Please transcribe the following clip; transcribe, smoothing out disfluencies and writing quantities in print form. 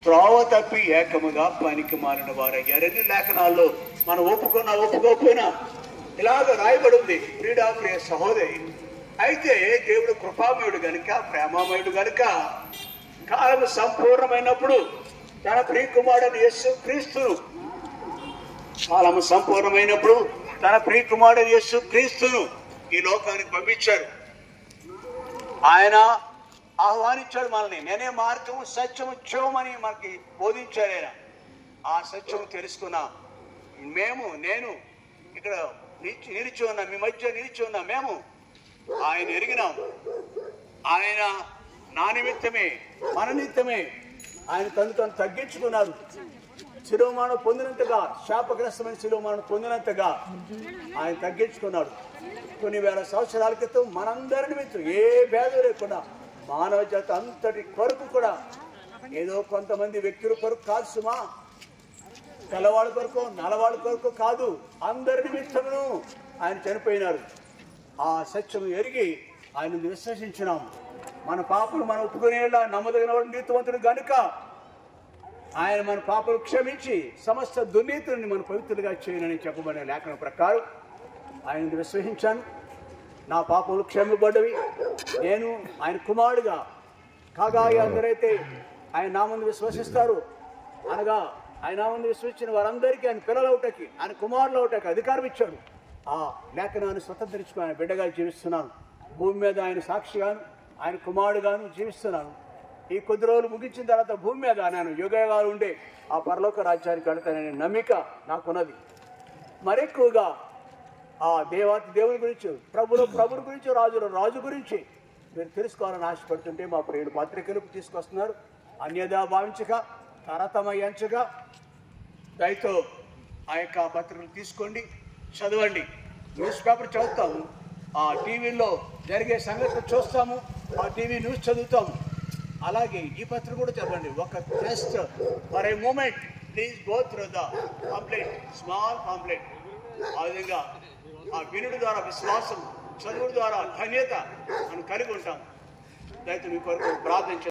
త్రోవ తప్పి ఏకముగా పనికి మారిన వారయ్యారు. ఎన్ని లేఖనాల్లో మనం ఒప్పుకోకపోయినా ఇలాగ రాయబడి ఉంది. ప్రియ సహోదరి, అయితే దేవుడు కృపామయుడు గనుక, ప్రేమామయుడు గనుక కాలం సంపూర్ణమైనప్పుడు తన ప్రియకుమారుడు యేసు క్రీస్తును ఈ లోకానికి పంపించారు. ఆయన ఆహ్వానించాడు మనల్ని. నేనే మార్గము సత్యము జీవమని మనకి బోధించాడు ఆయన. ఆ సత్యము తెలుసుకున్నా నేను ఇక్కడ నిలిచి ఉన్నా, మీ మధ్య నిలిచి ఉన్నా. మేము ఆయన ఎరిగినాం. ఆయన నా నిమిత్తమే, మన నిమిత్తమే ఆయన తను తగ్గించుకున్నాడు. శిరోమానం పొందినంతగా, శాపగ్రస్తమైన శిరోమానం పొందినంతగా ఆయన తగ్గించుకున్నాడు. కొన్ని వేల సంవత్సరాల క్రితం మనందరి నిమిత్తం ఏ భేదం లేకుండా మానవ జాతి అంతటి కొరకు కూడా, ఏదో కొంతమంది వ్యక్తుల కొరకు కాదు సుమా, తెల్లవాళ్ళ కొరకు నల్లవాళ్ళ కొరకు కాదు, అందరి నిమిత్తమును ఆయన చనిపోయినారు. ఆ సత్యం ఎరిగి ఆయన విశ్వసించినాం. మన పాపలు మనం ఒప్పుకునేలా నమ్మదగిన వాడు నీతివంతుడు గనుక ఆయన మన పాపలు క్షమించి సమస్త దుర్నీతులని మన పవిత్రులుగా చేయనని చెప్పబడిన లేఖన ప్రకారం ఆయన విశ్వసించాను. నా పాపలు క్షమింపబడ్డవి. నేను ఆయన కుమారుడుగా కాగా అందరైతే ఆయన నామందు విశ్వసిస్తారు, అనగా ఆయన నామందు విశ్వసించిన వారందరికీ ఆయన పిల్లలవుటకి, ఆయన కుమారులు అవుటకి అధికారం ఇచ్చాడు. ఆ లేఖనాన్ని స్వతంత్రించుకుని ఆయన బిడ్డగా జీవిస్తున్నాను. భూమి మీద ఆయన సాక్షిగాను, ఆయన కుమారుడుగాను జీవిస్తున్నాను. ఈ కొద్ది రోజులు ముగించిన తర్వాత భూమి మీద నేను యుగయుగాలు ఉండే ఆ పరలోక రాజ్యానికి వెళతాననే నమ్మిక నాకున్నది. మరెక్కువగా ఆ దేవుని గురించి, ప్రభుని గురించి, రాజు గురించి మీరు తెలుసుకోవాలని ఆశపడుతుంటే మా ప్రియుడు పత్రికలకు తీసుకొస్తున్నారు. అన్యదా భావించక, తరతమయ్యంచగా దయతో ఆ యొక్క పత్రికలు తీసుకోండి, చదవండి. న్యూస్ పేపర్ చదువుతాము, ఆ టీవీలో జరిగే సంగతులు చూస్తాము, ఆ టీవీ న్యూస్ చదువుతాము. అలాగే ఈ పత్రిక కూడా చదవండి. ఒక just for a moment please go through the pamphlet, small pamphlet. ఆ విధంగా ఆ వినుడి ద్వారా విశ్వాసం, చదువు ద్వారా ధన్యత మనం కలిగి ఉంటాం. దయతో మీ కొరకు ప్రార్థన